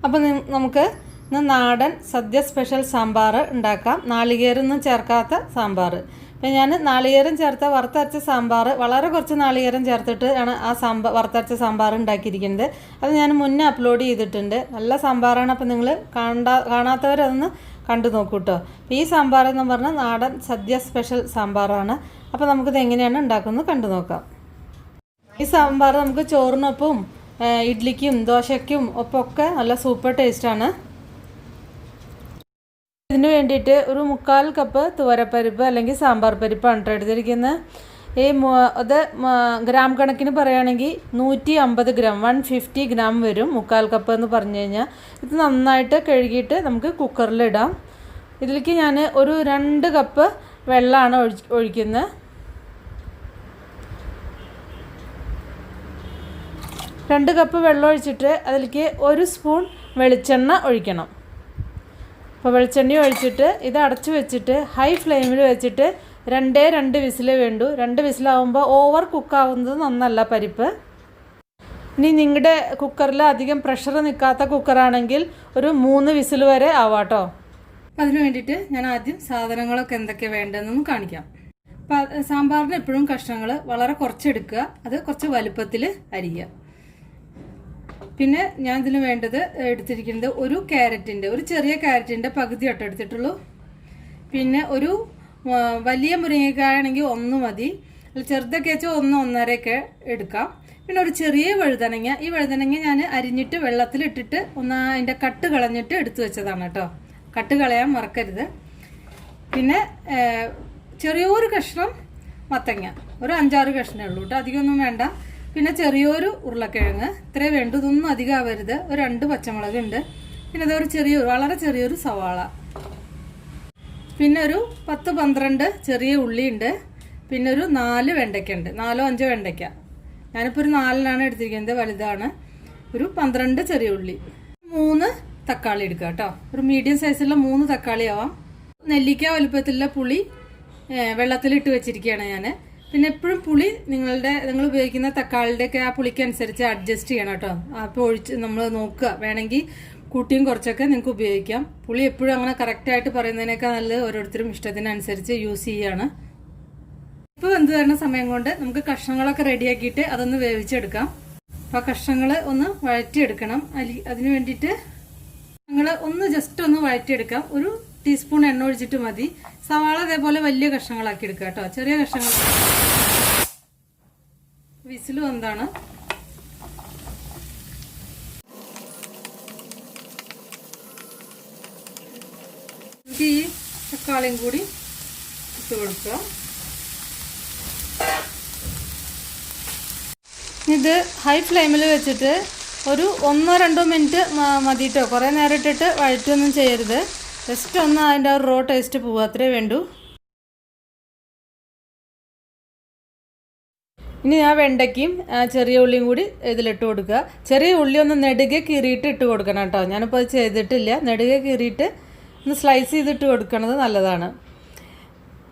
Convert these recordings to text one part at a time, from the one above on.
അപ്പോൾ നമുക്ക് നാടൻ സദ്യ സ്പെഷ്യൽ സാമ്പാർ ഉണ്ടാക്കാം. നാളികേരമൊന്നും ചേർക്കാത്ത സാമ്പാർ. അപ്പോൾ ഞാൻ നാളികേരം ചേർത്ത വറുത്തരച്ച സാമ്പാർ, വളരെ കുറച്ച് നാളികേരം ചേർത്തിട്ട് ആണ് ആ വറുത്തരച്ച സാമ്പാർ ഉണ്ടാക്കിയിരിക്കുന്നത്. അത് ഞാൻ മുന്നേ അപ്ലോഡ് ചെയ്തിട്ടുണ്ട്. നല്ല സാമ്പാറാണ്. അപ്പോൾ നിങ്ങൾ കാണാത്തവരതൊന്ന് കണ്ടു നോക്കൂ കേട്ടോ. ഈ സാമ്പാർ എന്ന് പറഞ്ഞാൽ നാടൻ സദ്യ സ്പെഷ്യൽ സാമ്പാറാണ്. അപ്പോൾ നമുക്കിത് എങ്ങനെയാണ് ഉണ്ടാക്കുന്നത് കണ്ടു നോക്കാം. ഈ സാമ്പാർ നമുക്ക് ചോറിനൊപ്പം ഇഡ്ലിക്കും ദോശയ്ക്കും ഒപ്പമൊക്കെ നല്ല സൂപ്പർ ടേസ്റ്റാണ്. ഇതിന് വേണ്ടിയിട്ട് ഒരു 1/4 കപ്പ് തുവരപ്പരിപ്പ് അല്ലെങ്കിൽ സാമ്പാർ പരിപ്പാണ് എടുത്തിരിക്കുന്നത്. അത് ഗ്രാം കണക്കിന് പറയുകയാണെങ്കിൽ 150 ഗ്രാം 150 ഗ്രാം വരും. 1/4 കപ്പ് എന്ന് പറഞ്ഞു കഴിഞ്ഞാൽ ഇത് നന്നായിട്ട് കഴുകിയിട്ട് നമുക്ക് കുക്കറിലിടാം. ഇതിലേക്ക് ഞാൻ ഒരു 2 കപ്പ് വെള്ളമാണ് ഒഴിക്കുന്നത്. 2 കപ്പ് വെള്ളം ഒഴിച്ചിട്ട് അതിലേക്ക് 1 സ്പൂൺ വെളിച്ചെണ്ണ ഒഴിക്കണം. അപ്പോൾ വെളിച്ചെണ്ണ ഒഴിച്ചിട്ട് ഇത് അടച്ചു വെച്ചിട്ട് ഹൈ ഫ്ലെയിമിൽ വെച്ചിട്ട് 2 വിസിലേ വേണ്ടൂ. 2 വിസിലാവുമ്പോൾ ഓവർ കുക്കാവുന്നത് നന്നല്ല പരിപ്പ്. ഇനി നിങ്ങളുടെ കുക്കറിൽ അധികം പ്രഷർ നിൽക്കാത്ത കുക്കറാണെങ്കിൽ ഒരു 3 വിസിൽ വരെ ആവാട്ടോ. അതിന് വേണ്ടിയിട്ട് ഞാൻ ആദ്യം സാധനങ്ങളൊക്കെ എന്തൊക്കെ വേണ്ടതെന്നൊന്ന് കാണിക്കാം. അപ്പോൾ സാമ്പാറിന് എപ്പോഴും കഷ്ണങ്ങൾ വളരെ കുറച്ചെടുക്കുക. അത് കുറച്ച് വലുപ്പത്തിൽ അരിയുക. പിന്നെ ഞാൻ ഇതിന് വേണ്ടത് എടുത്തിരിക്കുന്നത് ഒരു ചെറിയ ക്യാരറ്റിൻ്റെ പകുതി ഒട്ട് എടുത്തിട്ടുള്ളൂ. പിന്നെ ഒരു വലിയ മുരിങ്ങക്കായ ആണെങ്കിൽ 1 മതി. ചെറുതൊക്കെ വെച്ചാൽ 1-1.5 എടുക്കാം. പിന്നെ ഒരു ചെറിയ വഴുതനങ്ങ. ഈ വഴുതനങ്ങ ഞാൻ അരിഞ്ഞിട്ട് വെള്ളത്തിലിട്ടിട്ട് അതിൻ്റെ കട്ട് കളഞ്ഞിട്ട് എടുത്തു വെച്ചതാണ് കേട്ടോ. കട്ട് കളയാൻ മറക്കരുത്. പിന്നെ ചെറിയൊരു കഷ്ണം മത്തങ്ങ, ഒരു 5-6 കഷ്ണമേ ഉള്ളൂ കേട്ടോ, അധികമൊന്നും വേണ്ട. പിന്നെ ചെറിയൊരു ഉരുളക്കിഴങ്ങ്, ഇത്രേ വേണ്ടു. ഇതൊന്നും അധികം ആവരുത്. ഒരു 2 പച്ചമുളക് ഉണ്ട്. പിന്നെ അതൊരു വളരെ ചെറിയൊരു സവാള. പിന്നെ ഒരു 10-12 ചെറിയ ഉള്ളി ഉണ്ട്. പിന്നെ ഒരു 4 വെണ്ടയ്ക്ക ഉണ്ട്. 4-5 വെണ്ടയ്ക്ക. ഞാനിപ്പോൾ ഒരു 4 എടുത്തിരിക്കുന്നത്, വലുതാണ്. ഒരു 12 ചെറിയ ഉള്ളി. 3 തക്കാളി എടുക്കുക കേട്ടോ. ഒരു മീഡിയം സൈസുള്ള 3 തക്കാളി ആവാം. നെല്ലിക്ക വലുപ്പത്തിലുള്ള പുളി വെള്ളത്തിലിട്ട് വെച്ചിരിക്കുകയാണ് ഞാൻ. പിന്നെ എപ്പോഴും പുളി നിങ്ങൾ ഉപയോഗിക്കുന്ന തക്കാളിയുടെയൊക്കെ ആ പുളിക്ക് അനുസരിച്ച് അഡ്ജസ്റ്റ് ചെയ്യണം കേട്ടോ. അപ്പോൾ നമ്മൾ നോക്കുക, വേണമെങ്കിൽ കൂട്ടിയും കുറച്ചൊക്കെ നിങ്ങൾക്ക് ഉപയോഗിക്കാം. പുളി എപ്പോഴും അങ്ങനെ കറക്റ്റായിട്ട് പറയുന്നതിനേക്കാൾ നല്ലത് ഓരോരുത്തരും ഇഷ്ടത്തിനനുസരിച്ച് യൂസ് ചെയ്യുകയാണ്. ഇപ്പോൾ വെന്ത് തരുന്ന സമയം കൊണ്ട് നമുക്ക് കഷ്ണങ്ങളൊക്കെ റെഡിയാക്കിയിട്ട് അതൊന്ന് വേവിച്ചെടുക്കാം. അപ്പോൾ കഷ്ണങ്ങൾ ഒന്ന് വഴറ്റിയെടുക്കണം. അതിന് വേണ്ടിയിട്ട് ഞങ്ങൾ ജസ്റ്റ് ഒന്ന് വഴറ്റിയെടുക്കാം. ഒരു ടീസ്പൂൺ എണ്ണ ഒഴിച്ചിട്ട് മതി. സവാള അതേപോലെ വലിയ കഷ്ണങ്ങളാക്കി എടുക്കുക കേട്ടോ. ചെറിയ കഷ്ണങ്ങൾ. വിസിൽ വന്നതാണ്. ഈ തക്കാളിയും കൂടി ഇട്ട് കൊടുക്കുക. ഇത് ഹൈ ഫ്ലെയിമിൽ വെച്ചിട്ട് ഒരു 1-2 മിനിറ്റ് മതിട്ടോ. കുറേ നേരം ഇട്ടിട്ട് വഴറ്റൊന്നും ചെയ്യരുത്. ജസ്റ്റ് ഒന്ന് അതിൻ്റെ റോ ടേസ്റ്റ് പോവുക, അത്രേ വേണ്ടൂ. ഇനി ആ വെണ്ടയ്ക്കും ചെറിയ ഉള്ളിയും കൂടി ഇതിലിട്ട് കൊടുക്കുക. ചെറിയ ഉള്ളി ഒന്ന് നെടുകെ കീറിയിട്ട് ഇട്ട് കൊടുക്കണം കേട്ടോ. ഞാനിപ്പോൾ അത് ചെയ്തിട്ടില്ല. നെടുകെ കീറിയിട്ട് ഒന്ന് സ്ലൈസ് ചെയ്തിട്ട് കൊടുക്കുന്നത് നല്ലതാണ്.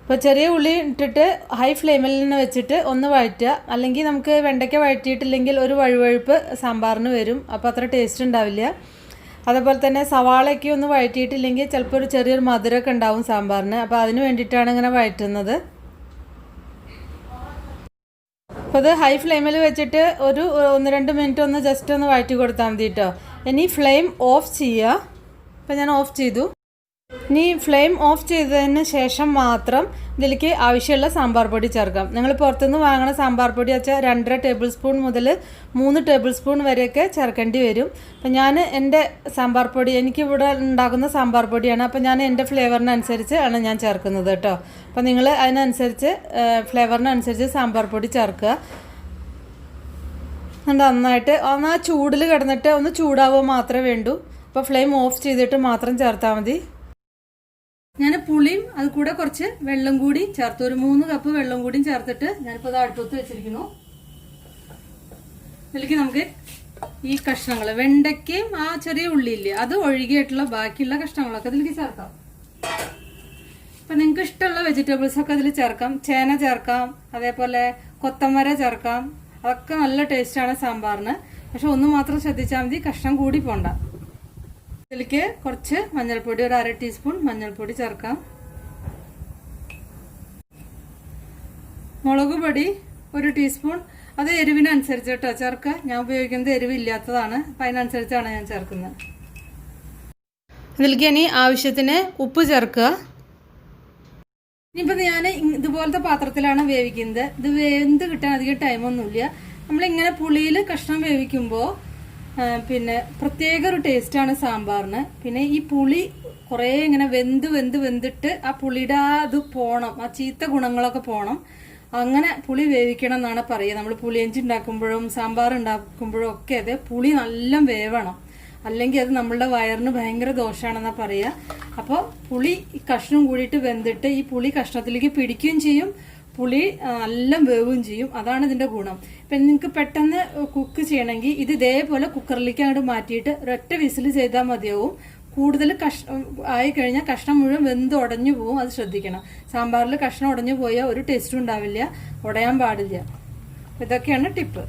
ഇപ്പോൾ ചെറിയ ഉള്ളി ഇട്ടിട്ട് ഹൈ ഫ്ലെയിമിൽ തന്നെ വെച്ചിട്ട് ഒന്ന് വഴറ്റുക. അല്ലെങ്കിൽ നമുക്ക് വെണ്ടയ്ക്ക വഴറ്റിയിട്ടില്ലെങ്കിൽ ഒരു വഴുവഴുപ്പ് സാമ്പാറിന് വരും. അപ്പോൾ അത്ര ടേസ്റ്റ് ഉണ്ടാവില്ല. അതേപോലെ തന്നെ സവാളയ്ക്ക് ഒന്ന് വഴറ്റിയിട്ടില്ലെങ്കിൽ ചിലപ്പോൾ ഒരു ചെറിയൊരു മധുരമൊക്കെ ഉണ്ടാവും സാമ്പാറിന്. അപ്പോൾ അതിന് വേണ്ടിയിട്ടാണ് ഇങ്ങനെ വഴറ്റുന്നത്. അപ്പോൾ ഇത് ഹൈ ഫ്ലെയിമിൽ വെച്ചിട്ട് ഒരു 1-2 മിനിറ്റ് ഒന്ന് ജസ്റ്റ് ഒന്ന് വഴറ്റി കൊടുത്താൽ മതി കേട്ടോ. ഇനി ഫ്ലെയിം ഓഫ് ചെയ്യുക. അപ്പോൾ ഞാൻ ഓഫ് ചെയ്തു. ഇനി ഫ്ലെയിം ഓഫ് ചെയ്തതിന് ശേഷം മാത്രം ഇതിലേക്ക് ആവശ്യമുള്ള സാമ്പാർ പൊടി ചേർക്കാം. നിങ്ങൾ പുറത്തുനിന്ന് വാങ്ങുന്ന സാമ്പാർ പൊടി വെച്ചാൽ 2.5 ടേബിൾ സ്പൂൺ മുതൽ 3 ടേബിൾ സ്പൂൺ വരെയൊക്കെ ചേർക്കേണ്ടി വരും. അപ്പം ഞാൻ എൻ്റെ സാമ്പാർ പൊടി, എനിക്കിവിടെ ഉണ്ടാക്കുന്ന സാമ്പാർ പൊടിയാണ്. അപ്പം ഞാൻ എൻ്റെ ഫ്ലേവറിനനുസരിച്ച് ആണ് ഞാൻ ചേർക്കുന്നത് കേട്ടോ. അപ്പം നിങ്ങൾ അതിനനുസരിച്ച് ഫ്ലേവറിനനുസരിച്ച് സാമ്പാർ പൊടി ചേർക്കുക. നന്നായിട്ട് ഒന്ന് ആ ചൂടിൽ കിടന്നിട്ട് ഒന്ന് ചൂടാവുക മാത്രമേ വേണ്ടൂ. അപ്പോൾ ഫ്ലെയിം ഓഫ് ചെയ്തിട്ട് മാത്രം ചേർത്താൽ മതി. ഞാൻ പുളിയും അത് കൂടെ കുറച്ച് വെള്ളം കൂടി ചേർത്ത്, ഒരു 3 കപ്പ് വെള്ളം കൂടിയും ചേർത്തിട്ട് ഞാനിപ്പോൾ അത് അടുപ്പത്ത് വെച്ചിരിക്കുന്നു. ഇതിലേക്ക് നമുക്ക് ഈ കഷ്ണങ്ങൾ, വെണ്ടയ്ക്കയും ആ ചെറിയ ഉള്ളിയില്ലേ, അത് ഒഴുകിയിട്ടുള്ള ബാക്കിയുള്ള കഷ്ണങ്ങളൊക്കെ ഇതിലേക്ക് ചേർക്കാം. അപ്പം നിങ്ങൾക്ക് ഇഷ്ടമുള്ള വെജിറ്റബിൾസ് ഒക്കെ അതിൽ ചേർക്കാം. ചേന ചേർക്കാം, അതേപോലെ കൊത്തമര ചേർക്കാം. അതൊക്കെ നല്ല ടേസ്റ്റാണ് സാമ്പാറിന്. പക്ഷെ ഒന്ന് മാത്രം ശ്രദ്ധിച്ചാൽ മതി, കഷ്ണം കൂടി പോണ്ട. ഇതിലേക്ക് കുറച്ച് മഞ്ഞൾപ്പൊടി, ഒരു 1/2 ടീസ്പൂൺ മഞ്ഞൾപ്പൊടി ചേർക്കാം. മുളക് പൊടി 1 ടീസ്പൂൺ. അത് എരിവിനനുസരിച്ച് കേട്ടോ ചേർക്കുക. ഞാൻ ഉപയോഗിക്കുന്നത് എരിവില്ലാത്തതാണ്, അപ്പം അതിനനുസരിച്ചാണ് ഞാൻ ചേർക്കുന്നത്. അതിലേക്ക് ഇനി ആവശ്യത്തിന് ഉപ്പ് ചേർക്കുക. ഇനിയിപ്പോൾ ഞാൻ ഇതുപോലത്തെ പാത്രത്തിലാണ് വേവിക്കുന്നത്. ഇത് വെന്ത് കിട്ടാൻ അധികം ടൈമൊന്നുമില്ല. നമ്മളിങ്ങനെ പുളിയിൽ കഷ്ണം വേവിക്കുമ്പോൾ പിന്നെ പ്രത്യേക ഒരു ടേസ്റ്റാണ് സാമ്പാറിന്. പിന്നെ ഈ പുളി കുറേ ഇങ്ങനെ വെന്തിട്ട് ആ പുളിയുടെ അത് പോണം, ആ ചീത്ത ഗുണങ്ങളൊക്കെ പോണം. അങ്ങനെ പുളി വേവിക്കണം എന്നാണ് പറയുക. നമ്മൾ പുളിയഞ്ചി ഉണ്ടാക്കുമ്പോഴും സാമ്പാർ ഉണ്ടാക്കുമ്പോഴും ഒക്കെ അത് പുളി നല്ല വേവണം, അല്ലെങ്കിൽ അത് നമ്മളുടെ വയറിന് ഭയങ്കര ദോഷമാണെന്നാണ് പറയുക. അപ്പോൾ പുളി കഷ്ണം കൂടിയിട്ട് വെന്തിട്ട് ഈ പുളി കഷ്ണത്തിലേക്ക് പിടിക്കുകയും ചെയ്യും, പുളി നല്ല വേവുകയും ചെയ്യും. അതാണ് ഇതിൻ്റെ ഗുണം. ഇപ്പം നിങ്ങൾക്ക് പെട്ടെന്ന് കുക്ക് ചെയ്യണമെങ്കിൽ ഇത് ഇതേപോലെ കുക്കറിലേക്ക് അങ്ങോട്ട് മാറ്റിയിട്ട് ഒരൊറ്റ വിസിൽ ചെയ്താൽ മതിയാവും. കൂടുതൽ ആയി കഴിഞ്ഞാൽ കഷ്ണം മുഴുവൻ വെന്ത് ഉടഞ്ഞു പോവും, അത് ശ്രദ്ധിക്കണം. സാമ്പാറിൽ കഷ്ണം ഉടഞ്ഞു പോയാൽ ഒരു ടേസ്റ്റും ഉണ്ടാവില്ല, ഉടയാൻ പാടില്ല. ഇതൊക്കെയാണ് ടിപ്പ്.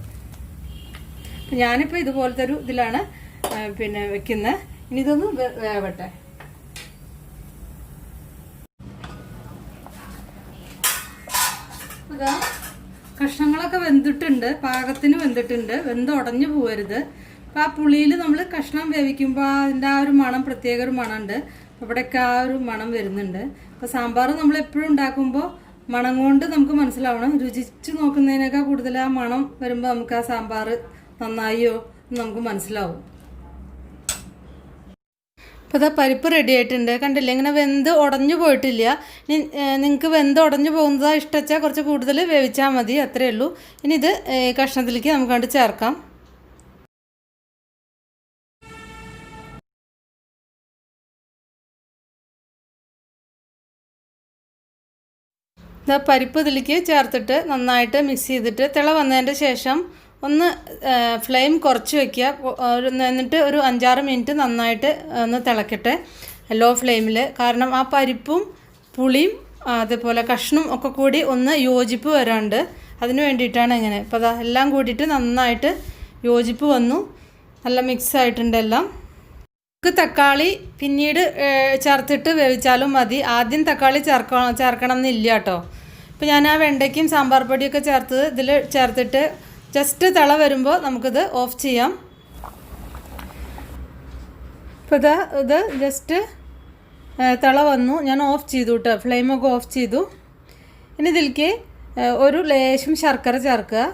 ഞാനിപ്പോൾ ഇതുപോലത്തെ ഒരു ഇതിലാണ് പിന്നെ വെക്കുന്നത്. ഇനി ഇതൊന്ന് വേവട്ടെ. ഇതാ കഷ്ണങ്ങളൊക്കെ വെന്തിട്ടുണ്ട്, പാകത്തിന് വെന്തിട്ടുണ്ട്, വെന്ത് ഉടഞ്ഞു പോകരുത്. അപ്പം ആ പുളിയിൽ നമ്മൾ കഷ്ണം വേവിക്കുമ്പോൾ അതിൻ്റെ ആ ഒരു മണം, പ്രത്യേക ഒരു മണമുണ്ട്. ഇവിടെയൊക്കെ ആ ഒരു മണം വരുന്നുണ്ട്. അപ്പോൾ സാമ്പാർ നമ്മൾ എപ്പോഴും ഉണ്ടാക്കുമ്പോൾ മണം കൊണ്ട് നമുക്ക് മനസ്സിലാവണം. രുചിച്ച് നോക്കുന്നതിനേക്കാൾ കൂടുതൽ ആ മണം വരുമ്പോൾ നമുക്ക് ആ സാമ്പാർ നന്നായോ എന്ന് നമുക്ക് മനസ്സിലാവും. അപ്പോൾ ഇതാ പരിപ്പ് റെഡി ആയിട്ടുണ്ട്. കണ്ടില്ലേ, ഇങ്ങനെ വെന്ത് ഉടഞ്ഞു പോയിട്ടില്ല. ഇനി നിങ്ങൾക്ക് വെന്ത് ഉടഞ്ഞു പോകുന്നതാണ് ഇഷ്ടച്ചാൽ കുറച്ച് കൂടുതൽ വേവിച്ചാൽ മതി, അത്രയേ ഉള്ളൂ. ഇനി ഇത് കഷ്ണത്തിലേക്ക് നമുക്ക് കണ്ട് ചേർക്കാം. ഇതാ പരിപ്പ് ഇതിലേക്ക് ചേർത്തിട്ട് നന്നായിട്ട് മിക്സ് ചെയ്തിട്ട് തിള വന്നതിൻ്റെ ശേഷം ഒന്ന് ഫ്ലെയിം കുറച്ച് വയ്ക്കുക. എന്നിട്ട് ഒരു 5-6 മിനിറ്റ് നന്നായിട്ട് ഒന്ന് തിളക്കട്ടെ ലോ ഫ്ലെയിമിൽ. കാരണം ആ പരിപ്പും പുളിയും അതേപോലെ കഷ്ണവും ഒക്കെ കൂടി ഒന്ന് യോജിപ്പ് വരാണ്ട്, അതിന് വേണ്ടിയിട്ടാണ് ഇങ്ങനെ. അപ്പോൾ അതാ എല്ലാം കൂടിയിട്ട് നന്നായിട്ട് യോജിപ്പ് വന്നു, നല്ല മിക്സ് ആയിട്ടുണ്ട് എല്ലാം. നമുക്ക് തക്കാളി പിന്നീട് ചേർത്തിട്ട് വേവിച്ചാലും മതി. ആദ്യം തക്കാളി ചേർക്കണം എന്നില്ല കേട്ടോ. ഇപ്പോൾ ഞാൻ ആ വെണ്ടയ്ക്കും സാമ്പാർ പൊടിയൊക്കെ ഇതിൽ ചേർത്തിട്ട് ജസ്റ്റ് തിള വരുമ്പോൾ നമുക്കിത് ഓഫ് ചെയ്യാം. ഇപ്പോൾ ഇത് ജസ്റ്റ് തിള വന്നു, ഞാൻ ഓഫ് ചെയ്തു കേട്ടോ, ഫ്ലെയിമൊക്കെ ഓഫ് ചെയ്തു. ഇനി ഇതിലേക്ക് ഒരു ലേശം ശർക്കര ചേർക്കുക.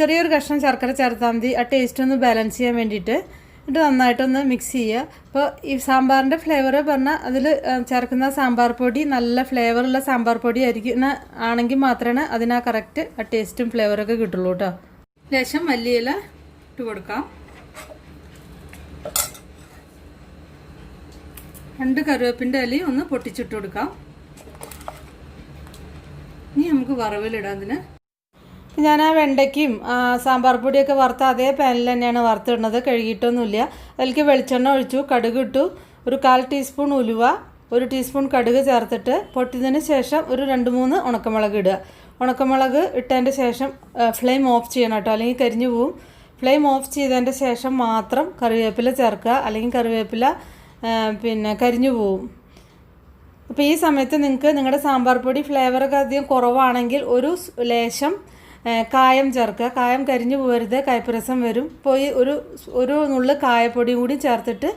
ചെറിയൊരു കഷ്ണം ശർക്കര ചേർത്താൽ മതി, ആ ടേസ്റ്റ് ഒന്ന് ബാലൻസ് ചെയ്യാൻ വേണ്ടിയിട്ട്. എന്നിട്ട് നന്നായിട്ടൊന്ന് മിക്സ് ചെയ്യുക. അപ്പോൾ ഈ സാമ്പാറിൻ്റെ ഫ്ലേവർ പറഞ്ഞാൽ അതിൽ ചേർക്കുന്ന സാമ്പാർ പൊടി നല്ല ഫ്ലേവറുള്ള സാമ്പാർ പൊടി ആണെങ്കിൽ മാത്രമേ അതിനാ കറക്റ്റ് ആ ടേസ്റ്റും ഫ്ലേവറൊക്കെ കിട്ടുള്ളൂ കേട്ടോ. ലേശം മല്ലിയില ഇട്ട് കൊടുക്കാം. 2 കറിവേപ്പിൻ്റെ ഇലയും ഒന്ന് പൊട്ടിച്ചിട്ട് കൊടുക്കാം. ഇനി നമുക്ക് വറവിലിടാം. അതിന് ഞാൻ ആ വെണ്ടയ്ക്കും സാമ്പാർ പൊടിയൊക്കെ വറുത്ത അതേ പാനിൽ തന്നെയാണ് വറുത്തിടുന്നത്, കഴുകിയിട്ടൊന്നുമില്ല. അതിലേക്ക് വെളിച്ചെണ്ണ ഒഴിച്ചു, കടുക് ഇട്ടു, ഒരു 1/4 ടീസ്പൂൺ ഉലുവ, 1 ടീസ്പൂൺ കടുക് ചേർത്തിട്ട് പൊട്ടിയതിന് ശേഷം ഒരു 2-3 ഉണക്കമുളക് ഇടുക. ഉണക്കമുളക് ഇട്ടതിൻ്റെ ശേഷം ഫ്ലെയിം ഓഫ് ചെയ്യണം കേട്ടോ, അല്ലെങ്കിൽ കരിഞ്ഞു പോവും. ഫ്ലെയിം ഓഫ് ചെയ്തതിൻ്റെ ശേഷം മാത്രം കറിവേപ്പില ചേർക്കുക, അല്ലെങ്കിൽ കറിവേപ്പില പിന്നെ കരിഞ്ഞു പോവും. അപ്പോൾ ഈ സമയത്ത് നിങ്ങൾക്ക് നിങ്ങളുടെ സാമ്പാർ പൊടി ഫ്ലേവറൊക്കെ അധികം കുറവാണെങ്കിൽ ഒരു ലേശം കായം ചേർക്കുക. കായം കരിഞ്ഞു പോകരുത്, കയ്പ്പരസം വരും. പോയി ഒരു നുള്ളു കായപ്പൊടിയും കൂടി ചേർത്തിട്ട്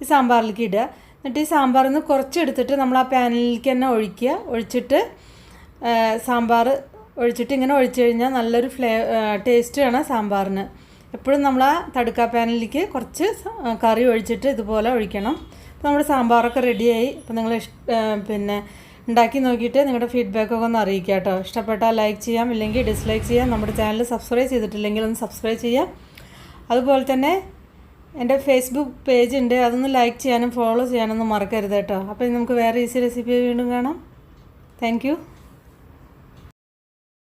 ഈ സാമ്പാറിലേക്ക് ഇടുക. എന്നിട്ട് ഈ സാമ്പാറിൽ നിന്ന് കുറച്ചെടുത്തിട്ട് നമ്മൾ ആ പാനിലേക്ക് തന്നെ ഒഴിച്ചിട്ട് സാമ്പാർ ഒഴിച്ചിട്ട് ഇങ്ങനെ ഒഴിച്ചു കഴിഞ്ഞാൽ നല്ലൊരു ടേസ്റ്റാണ് സാമ്പാറിന്. എപ്പോഴും നമ്മൾ ആ തടുക്ക പാനിലേക്ക് കുറച്ച് കറി ഒഴിച്ചിട്ട് ഇതുപോലെ ഒഴിക്കണം. അപ്പോൾ നമ്മുടെ സാമ്പാറൊക്കെ റെഡിയായി. അപ്പോൾ നിങ്ങൾ പിന്നെ ഉണ്ടാക്കി നോക്കിയിട്ട് നിങ്ങളുടെ ഫീഡ്ബാക്കൊക്കെ ഒന്ന് അറിയിക്കുക കേട്ടോ. ഇഷ്ടപ്പെട്ടാൽ ലൈക്ക് ചെയ്യാം, ഇല്ലെങ്കിൽ ഡിസ്ലൈക്ക് ചെയ്യാം. നമ്മുടെ ചാനൽ സബ്സ്ക്രൈബ് ചെയ്തിട്ടില്ലെങ്കിൽ ഒന്ന് സബ്സ്ക്രൈബ് ചെയ്യാം. അതുപോലെ തന്നെ എൻ്റെ ഫേസ്ബുക്ക് പേജ് ഉണ്ട്, അതൊന്ന് ലൈക്ക് ചെയ്യാനും ഫോളോ ചെയ്യാനൊന്നും മറക്കരുത് കേട്ടോ. അപ്പോൾ നമുക്ക് വേറെ ഈസി റെസിപ്പി വീണ്ടും കാണാം. Thank you.